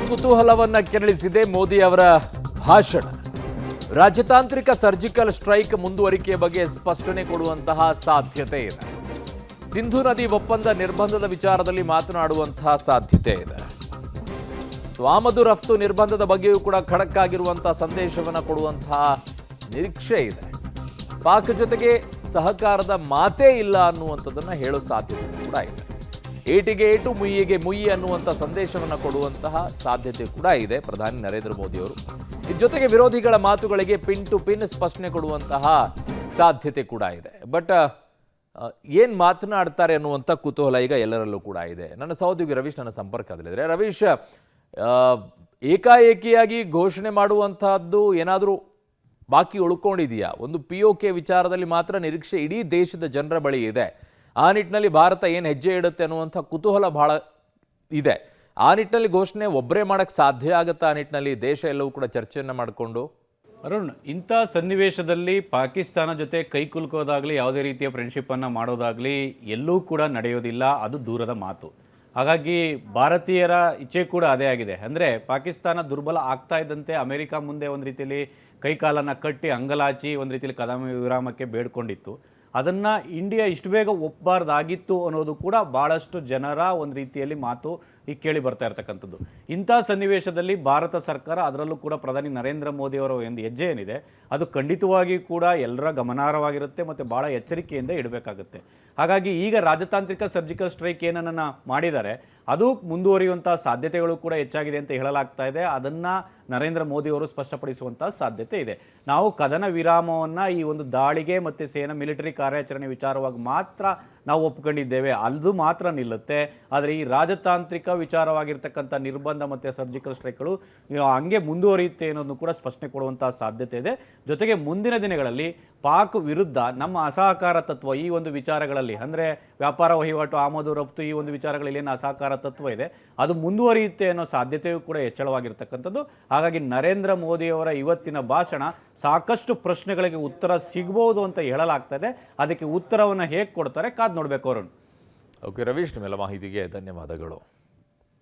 ಕುತೂಹಲವನ್ನ ಕೆರಳಿಸಿದೆ ಮೋದಿ ಅವರ ಭಾಷಣ. ರಾಜತಾಂತ್ರಿಕ ಸರ್ಜಿಕಲ್ ಸ್ಟ್ರೈಕ್ ಮುಂದುವರಿಕೆಯ ಬಗ್ಗೆ ಸ್ಪಷ್ಟನೆ ಕೊಡುವಂತಹ ಸಾಧ್ಯತೆ ಇದೆ. ಸಿಂಧು ನದಿ ಒಪ್ಪಂದ ನಿರ್ಬಂಧದ ವಿಚಾರದಲ್ಲಿ ಮಾತನಾಡುವಂತಹ ಸಾಧ್ಯತೆ ಇದೆ. ಆಮದು ರಫ್ತು ನಿರ್ಬಂಧದ ಬಗ್ಗೆಯೂ ಕೂಡ ಖಡಕ್ ಆಗಿರುವಂತಹ ಸಂದೇಶವನ್ನು ಕೊಡುವಂತಹ ನಿರೀಕ್ಷೆ ಇದೆ. ಪಾಕ್ ಜೊತೆಗೆ ಸಹಕಾರದ ಮಾತೇ ಇಲ್ಲ ಅನ್ನುವಂಥದ್ದನ್ನು ಹೇಳೋ ಸಾಧ್ಯತೆ ಕೂಡ ಇದೆ. ಏಟಿಗೆ ಏಟು ಮುಯ್ಯಿಗೆ ಮುಯ್ಯಿ ಅನ್ನುವಂಥ ಸಂದೇಶವನ್ನು ಕೊಡುವಂತಹ ಸಾಧ್ಯತೆ ಕೂಡ ಇದೆ ಪ್ರಧಾನಿ ನರೇಂದ್ರ ಮೋದಿ ಅವರು. ಇದ್ರ ಜೊತೆಗೆ ವಿರೋಧಿಗಳ ಮಾತುಗಳಿಗೆ ಪಿನ್ ಟು ಪಿನ್ ಸ್ಪಷ್ಟನೆ ಕೊಡುವಂತಹ ಸಾಧ್ಯತೆ ಕೂಡ ಇದೆ. ಬಟ್ ಏನು ಮಾತನಾಡ್ತಾರೆ ಅನ್ನುವಂಥ ಕುತೂಹಲ ಈಗ ಎಲ್ಲರಲ್ಲೂ ಕೂಡ ಇದೆ. ನನ್ನ ಸಹೋದ್ಯೋಗಿ ರವೀಶ್ ನನ್ನ ಸಂಪರ್ಕದಲ್ಲಿದ್ದಾರೆ. ರವೀಶ್, ಏಕಾಏಕಿಯಾಗಿ ಘೋಷಣೆ ಮಾಡುವಂತಹದ್ದು ಏನಾದರೂ ಬಾಕಿ ಉಳ್ಕೊಂಡಿದೆಯಾ? ಒಂದು POK ವಿಚಾರದಲ್ಲಿ ಮಾತ್ರ ನಿರೀಕ್ಷೆ ಇಡೀ ದೇಶದ ಜನರ ಬಳಿ ಇದೆ. ಆ ನಿಟ್ಟಿನಲ್ಲಿ ಭಾರತ ಏನು ಹೆಜ್ಜೆ ಇಡುತ್ತೆ ಅನ್ನುವಂಥ ಕುತೂಹಲ ಬಹಳ ಇದೆ. ಆ ನಿಟ್ಟಿನಲ್ಲಿ ಘೋಷಣೆ ಒಬ್ಬರೇ ಮಾಡೋಕ್ಕೆ ಸಾಧ್ಯ ಆಗುತ್ತಾ? ಆ ನಿಟ್ಟಿನಲ್ಲಿ ದೇಶ ಎಲ್ಲವೂ ಕೂಡ ಚರ್ಚೆಯನ್ನು ಮಾಡಿಕೊಂಡು ಅರುಣ್, ಇಂಥ ಸನ್ನಿವೇಶದಲ್ಲಿ ಪಾಕಿಸ್ತಾನ ಜೊತೆ ಕೈ ಕುಲುಕೋದಾಗಲಿ ಯಾವುದೇ ರೀತಿಯ ಫ್ರೆಂಡ್ಶಿಪ್ಪನ್ನು ಮಾಡೋದಾಗಲಿ ಎಲ್ಲೂ ಕೂಡ ನಡೆಯೋದಿಲ್ಲ. ಅದು ದೂರದ ಮಾತು. ಹಾಗಾಗಿ ಭಾರತೀಯರ ಇಚ್ಛೆ ಕೂಡ ಅದೇ ಆಗಿದೆ. ಅಂದರೆ ಪಾಕಿಸ್ತಾನ ದುರ್ಬಲ ಆಗ್ತಾ ಇದ್ದಂತೆ ಅಮೆರಿಕ ಮುಂದೆ ಒಂದು ರೀತಿಯಲ್ಲಿ ಕೈಕಾಲನ್ನು ಕಟ್ಟಿ ಅಂಗಲಾಚಿ ಒಂದು ರೀತಿಯಲ್ಲಿ ಕದನ ವಿರಾಮಕ್ಕೆ ಬೇಡ್ಕೊಂಡಿತ್ತು. ಅದನ್ನು ಇಂಡಿಯಾ ಇಷ್ಟು ಬೇಗ ಒಪ್ಪಬಾರ್ದಾಗಿತ್ತು ಅನ್ನೋದು ಕೂಡ ಭಾಳಷ್ಟು ಜನರ ಒಂದು ರೀತಿಯಲ್ಲಿ ಮಾತು ಈಗ ಕೇಳಿ ಬರ್ತಾ ಇರ್ತಕ್ಕಂಥದ್ದು. ಇಂಥ ಸನ್ನಿವೇಶದಲ್ಲಿ ಭಾರತ ಸರ್ಕಾರ, ಅದರಲ್ಲೂ ಕೂಡ ಪ್ರಧಾನಿ ನರೇಂದ್ರ ಮೋದಿಯವರ ಒಂದು ಹೆಜ್ಜೆ ಏನಿದೆ ಅದು ಖಂಡಿತವಾಗಿ ಕೂಡ ಎಲ್ಲರ ಗಮನಾರ್ಹವಾಗಿರುತ್ತೆ ಮತ್ತು ಭಾಳ ಎಚ್ಚರಿಕೆಯಿಂದ ಇಡಬೇಕಾಗುತ್ತೆ. ಹಾಗಾಗಿ ಈಗ ರಾಜತಾಂತ್ರಿಕ ಸರ್ಜಿಕಲ್ ಸ್ಟ್ರೈಕ್ ಏನನ್ನ ಮಾಡಿದ್ದಾರೆ ಅದು ಮುಂದುವರಿಯುವಂಥ ಸಾಧ್ಯತೆಗಳು ಕೂಡ ಹೆಚ್ಚಾಗಿದೆ ಅಂತ ಹೇಳಲಾಗ್ತಾ ಇದೆ. ಅದನ್ನು ನರೇಂದ್ರ ಮೋದಿಯವರು ಸ್ಪಷ್ಟಪಡಿಸುವಂಥ ಸಾಧ್ಯತೆ ಇದೆ. ನಾವು ಕದನ ವಿರಾಮವನ್ನು ಈ ಒಂದು ದಾಳಿಗೆ ಮತ್ತು ಸೇನಾ ಮಿಲಿಟರಿ ಕಾರ್ಯಾಚರಣೆ ವಿಚಾರವಾಗಿ ಮಾತ್ರ ನಾವು ಒಪ್ಕೊಂಡಿದ್ದೇವೆ, ಅದು ಮಾತ್ರ ನಿಲ್ಲುತ್ತೆ. ಆದರೆ ಈ ರಾಜತಾಂತ್ರಿಕ ವಿಚಾರವಾಗಿರ್ತಕ್ಕಂಥ ನಿರ್ಬಂಧ ಮತ್ತು ಸರ್ಜಿಕಲ್ ಸ್ಟ್ರೈಕ್ಗಳು ಹಂಗೆ ಮುಂದುವರಿಯುತ್ತೆ ಅನ್ನೋದನ್ನು ಕೂಡ ಸ್ಪಷ್ಟನೆ ಕೊಡುವಂಥ ಸಾಧ್ಯತೆ ಇದೆ. ಜೊತೆಗೆ ಮುಂದಿನ ದಿನಗಳಲ್ಲಿ ಪಾಕ್ ವಿರುದ್ಧ ನಮ್ಮ ಅಸಹಕಾರ ತತ್ವ ಈ ಒಂದು ವಿಚಾರಗಳಲ್ಲಿ, ಅಂದರೆ ವ್ಯಾಪಾರ ವಹಿವಾಟು, ಆಮದು ರಫ್ತು, ಈ ಒಂದು ವಿಚಾರಗಳಲ್ಲಿ ಏನು ಅಸಹಕಾರ ತತ್ವ ಇದೆ ಅದು ಮುಂದುವರಿಯುತ್ತೆ ಅನ್ನೋ ಸಾಧ್ಯತೆಯೂ ಕೂಡ ಹೆಚ್ಚಳವಾಗಿರ್ತಕ್ಕಂಥದ್ದು. ಹಾಗಾಗಿ ನರೇಂದ್ರ ಮೋದಿಯವರ ಇವತ್ತಿನ ಭಾಷಣ ಸಾಕಷ್ಟು ಪ್ರಶ್ನೆಗಳಿಗೆ ಉತ್ತರ ಸಿಗಬಹುದು ಅಂತ ಹೇಳಲಾಗ್ತದೆ. ಅದಕ್ಕೆ ಉತ್ತರವನ್ನು ಹೇಗೆ ಕೊಡ್ತಾರೆ ಕಾದು ನೋಡಬೇಕು ಅರುಣ್. ಓಕೆ ರವೀಶ್, ನಿಮ್ಮೆಲ್ಲ ಮಾಹಿತಿಗೆ ಧನ್ಯವಾದಗಳು.